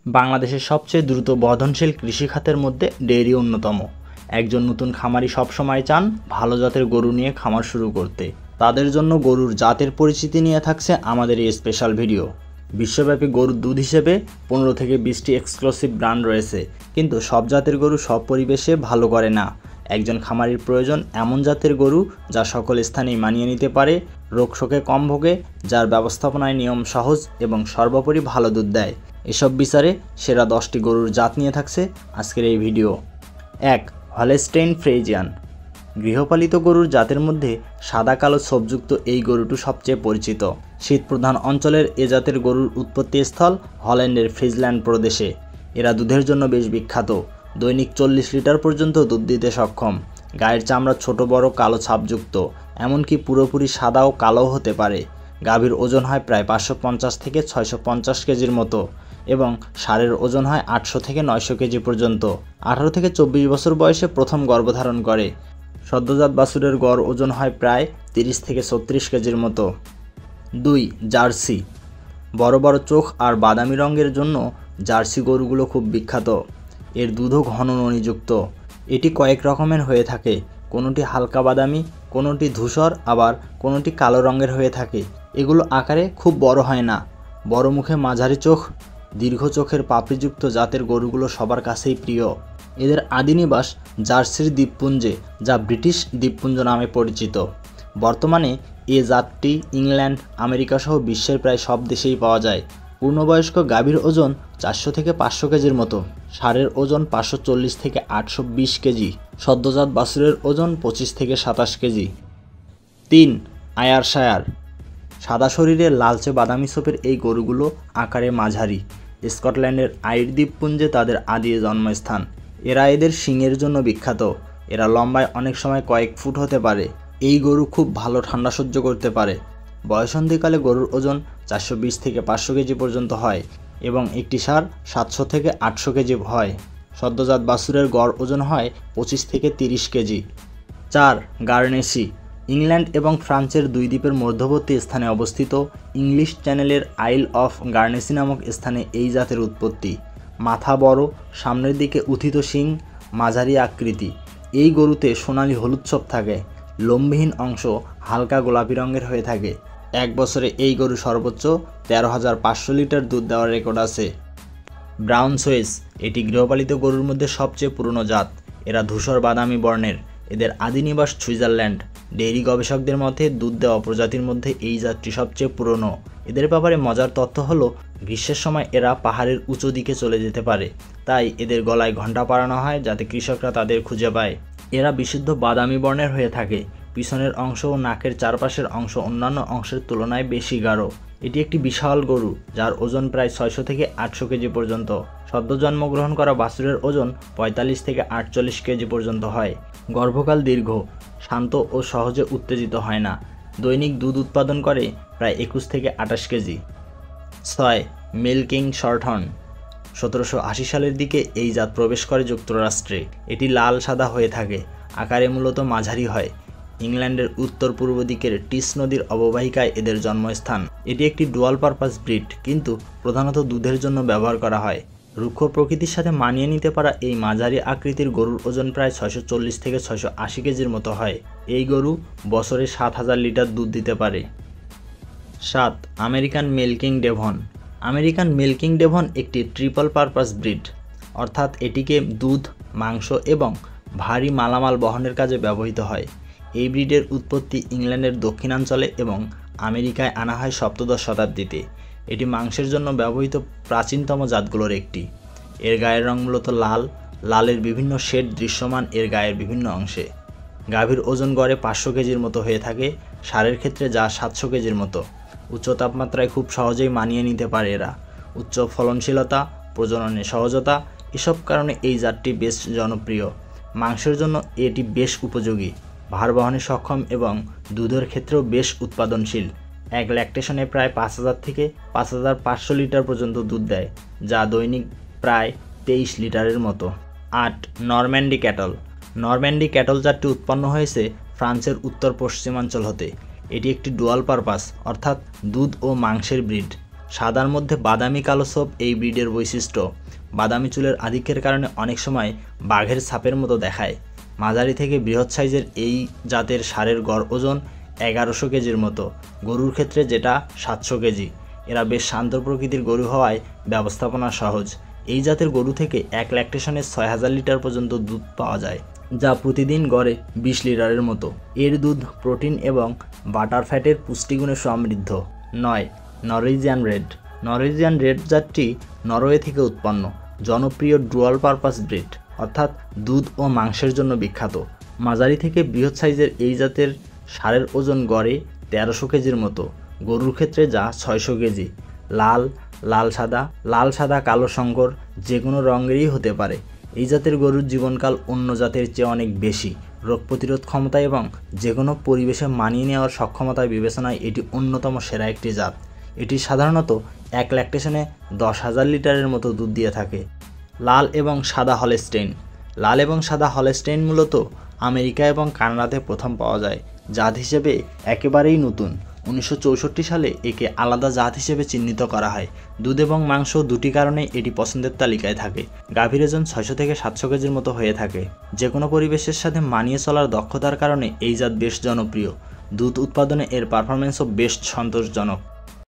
বাংলাদেশের সবচেয়ে দ্রুত বর্ধনশীল কৃষি খাতের মধ্যে ডেইরি অন্যতম। একজন নতুন খামারি সবসময় চান ভালো জাতের গরু নিয়ে খামার শুরু করতে। তাদের জন্য গরুর জাতের পরিচিতি নিয়ে থাকছে আমাদের এই স্পেশাল ভিডিও। বিশ্বব্যাপী গরুর দুধ হিসেবে 15 থেকে 20টি এক্সক্লুসিভ ব্র্যান্ড রয়েছে, কিন্তু সব জাতের গরু সব পরিবেশে ভালো করে না। একজন খামারির প্রয়োজন এমন জাতের গরু যা সকল স্থানেই মানিয়ে নিতে পারে, রোগ শোকে কম ভোগে, যার ব্যবস্থাপনায় নিয়ম সহজ এবং সর্বোপরি ভালো দুধ দেয়। এসব বিচারে সেরা 10টি গরুর জাত নিয়ে থাকছে আজকের এই ভিডিও। 1. Holstein Friesian. গৃহপালিত গরুর জাতের মধ্যে সাদা কালো ছোপযুক্ত এই গরুটি সবচেয়ে পরিচিত। শীতপ্রধান অঞ্চলের এ জাতের গরুর উৎপত্তিস্থল হল্যান্ডের ফ্রিজল্যান্ড প্রদেশে। এরা দুধের জন্য বেশ বিখ্যাত। দৈনিক 40 লিটার পর্যন্ত দুধ দিতে সক্ষম। গায়ের চামড়া ছোট বড় কালো ছাপযুক্ত, এমনকি পুরোপুরি সাদা ও কালোও হতে পারে। গাভীর ওজন হয় প্রায় 550 থেকে 650 কেজির মতো এবং ষাঁড়ের ওজন হয় 800 থেকে 900 কেজি পর্যন্ত। 18 থেকে 24 বছর বয়সে প্রথম গর্ভধারণ করে। সদ্যজাত বাছুরের গড় ওজন হয় প্রায় 30 থেকে 36 কেজির মতো। 2. জার্সি। বড় বড় চোখ আর বাদামি রঙের জন্য জার্সি গরুগুলো খুব বিখ্যাত। এর দুধও ঘন ননিযুক্ত। এটি কয়েক রকমের হয়ে থাকে, কোনোটি হালকা বাদামি, কোনোটি ধূসর, আবার কোনোটি কালো রঙের হয়ে থাকে। এগুলো আকারে খুব বড় হয় না। বড় মুখে মাঝারি চোখ, দীর্ঘ চোখের পাপড়িযুক্ত জাতের গরুগুলো সবার কাছেই প্রিয়। এদের আদি নিবাস জার্সির দ্বীপপুঞ্জে, যা ব্রিটিশ দ্বীপপুঞ্জ নামে পরিচিত। বর্তমানে এ জাতটি ইংল্যান্ড, আমেরিকা সহ বিশ্বের প্রায় সব দেশেই পাওয়া যায়। পূর্ণবয়স্ক গাভীর ওজন 400 থেকে 500 কেজির মতো। ষাঁড়ের ওজন 540 থেকে 820 কেজি। সদ্যজাত বাছুরের ওজন 25 থেকে 27 কেজি। 3. আয়ারশায়ার। সাদা শরীরের লালচে বাদামি ছোপের এই গরুগুলো আকারে মাঝারি। স্কটল্যান্ডের আইর দ্বীপপুঞ্জে তাদের আদি জন্মস্থান। এরা এদের শিংয়ের জন্য বিখ্যাত। এরা লম্বায় অনেক সময় কয়েক ফুট হতে পারে। এই গরু খুব ভালো ঠান্ডা সহ্য করতে পারে। বয়সন্ধিকালে গরুর ওজন 420 থেকে 500 কেজি পর্যন্ত হয় এবং একটি ষাঁড় 700 থেকে 800 কেজি হয়। সদ্যজাত বাছুরের গড় ওজন হয় 25 থেকে 30 কেজি। 4. গার্নেসি। ইংল্যান্ড এবং ফ্রান্সের দুই দ্বীপের মধ্যবর্তী স্থানে অবস্থিত ইংলিশ চ্যানেলের আইল অফ গার্নেসি নামক স্থানে এই জাতের উৎপত্তি। মাথা বড়, সামনের দিকে উত্থিত শিং, মাঝারি আকৃতি। এই গরুতে সোনালি হলুদ ছোপ থাকে। লোমবিহীন অংশ হালকা গোলাপি রঙের হয়ে থাকে। এক বছরে এই গরু সর্বোচ্চ 13,500 লিটার দুধ দেওয়ার রেকর্ড আছে। Brown Swiss. এটি গৃহপালিত গরুর মধ্যে সবচেয়ে পুরনো জাত। এরা ধূসর বাদামি বর্ণের। এদের আদি নিবাস সুইজারল্যান্ড। ডেইরি গবেষকদের মতে দুধ দেওয়া প্রজাতির মধ্যে এই জাতটি সবচেয়ে পুরনো। এদের ব্যাপারে মজার তথ্য হলো, গ্রীষ্মের সময় এরা পাহাড়ের উঁচু দিকে চলে যেতে পারে, তাই এদের গলায় ঘণ্টা পরানো হয় যাতে কৃষকরা তাদের খুঁজে পায়। এরা বিশুদ্ধ বাদামি বর্ণের হয়ে থাকে। পিছনের অংশ ও নাকের চারপাশের অংশ অন্যান্য অংশের তুলনায় বেশি গাঢ়। এটি একটি বিশাল গরু, যার ওজন প্রায় 600 থেকে 800 কেজি পর্যন্ত। সদ্য জন্মগ্রহণ করা বাছুরের ওজন 45 থেকে 48 কেজি পর্যন্ত হয়। গর্ভকাল দীর্ঘ, শান্ত ও সহজে উত্তেজিত হয় না। দৈনিক দুধ উৎপাদন করে প্রায় 21 থেকে 28 কেজি। 6. মিল্কিং শর্টহর্ন। 1780 সালের দিকে এই জাত প্রবেশ করে যুক্তরাষ্ট্রে। এটি লাল সাদা হয়ে থাকে, আকারে মূলত মাঝারি হয়। ইংল্যান্ডের উত্তর পূর্ব দিকের টিস নদীর অববাহিকায় এদের জন্মস্থান। এটি একটি ডুয়াল পারপাস ব্রিড, কিন্তু প্রধানত দুধের জন্য ব্যবহার করা হয়। রুক্ষ প্রকৃতির সাথে মানিয়ে নিতে পারা এই মাঝারি আকৃতির গরুর ওজন প্রায় 640 থেকে 680 কেজির মতো হয়। এই গরু বছরে 7,000 লিটার দুধ দিতে পারে। 7. American milking Devon. American milking Devon একটি ট্রিপল পারপাস ব্রিড, অর্থাৎ এটিকে দুধ, মাংস এবং ভারী মালামাল বহনের কাজে ব্যবহৃত হয়। এই ব্রিডের উৎপত্তি ইংল্যান্ডের দক্ষিণাঞ্চলে এবং আমেরিকায় আনা হয় 17শ শতাব্দীতে। এটি মাংসের জন্য ব্যবহৃত প্রাচীনতম জাতগুলোর একটি। এর গায়ের রং মূলত লাল। লালের বিভিন্ন শেড দৃশ্যমান এর গায়ের বিভিন্ন অংশে। গাভীর ওজন গড়ে 500 কেজির মতো হয়ে থাকে, ষাঁড়ের ক্ষেত্রে যা 700 কেজির মতো। উচ্চ তাপমাত্রায় খুব সহজেই মানিয়ে নিতে পারে এরা। উচ্চ ফলনশীলতা, প্রজননে সহজতা, এসব কারণে এই জাতটি বেশ জনপ্রিয়। মাংসের জন্য এটি বেশ উপযোগী, ভার বহনে সক্ষম এবং দুধের ক্ষেত্রেও বেশ উৎপাদনশীল। এক ল্যাকটেশনে প্রায় 5,000 থেকে 5,500 লিটার পর্যন্ত দুধ দেয়, যা দৈনিক প্রায় 23 লিটারের মতো। 8. Normandy cattle. নরম্যান্ডি ক্যাটল জাতটি উৎপন্ন হয়েছে ফ্রান্সের উত্তর পশ্চিমাঞ্চল হতে। এটি একটি ডুয়াল পারপাস, অর্থাৎ দুধ ও মাংসের ব্রিড। সাদার মধ্যে বাদামি কালো ছোপ এই ব্রিডের বৈশিষ্ট্য। বাদামি চুলের আধিক্যের কারণে অনেক সময় বাঘের ছাপের মতো দেখায়। মাঝারি থেকে বৃহৎ সাইজের এই জাতের ষাঁড়ের গড় ওজন 1100 কেজির মতো, গরুর ক্ষেত্রে যেটা 700 কেজি। এরা বেশ শান্ত প্রকৃতির গরু হওয়ায় ব্যবস্থাপনা সহজ। এই জাতের গরু থেকে এক ল্যাকটেশনে 6000 লিটার পর্যন্ত দুধ পাওয়া যায়, যা প্রতিদিন গড়ে 20 লিটারের মতো। এর দুধ প্রোটিন এবং বাটার ফ্যাটের পুষ্টিগুণে সমৃদ্ধ। 9. Norwegian red. নরওয়েজিয়ান রেড জাতটি নরওয়ে থেকে উৎপন্ন, জনপ্রিয় ডুয়াল পারপাস ব্রিড, অর্থাৎ দুধ ও মাংসের জন্য বিখ্যাত। মাঝারি থেকে বৃহৎ সাইজের এই জাতের ষাঁড়ের ওজন গড়ে 1300 কেজির মতো, গরুর ক্ষেত্রে যা 600 কেজি। লাল সাদা কালো সংকর যে কোনো রঙেরই হতে পারে। এই জাতের গরুর জীবনকাল অন্য জাতের চেয়ে অনেক বেশি। রোগ প্রতিরোধ ক্ষমতা এবং যে কোনো পরিবেশে মানিয়ে নেওয়ার সক্ষমতার বিবেচনায় এটি অন্যতম সেরা একটি জাত। এটি সাধারণত এক ল্যাকটেশনে 10,000 লিটারের মতো দুধ দিয়ে থাকে। লাল এবং সাদা হলস্টেইন। লাল এবং সাদা হলস্টেইন মূলত আমেরিকা এবং কানাডাতে প্রথম পাওয়া যায়। জাত হিসেবে একেবারেই নতুন। 1964 সালে একে আলাদা জাত হিসেবে চিহ্নিত করা হয়। দুধ এবং মাংস দুটি কারণে এটি পছন্দের তালিকায় থাকে। গাভীর ওজন 600 থেকে 700 কেজির মতো হয়ে থাকে। যে কোনো পরিবেশের সাথে মানিয়ে চলার দক্ষতার কারণে এই জাত বেশ জনপ্রিয়। দুধ উৎপাদনে এর পারফরম্যান্সও বেশ সন্তোষজনক।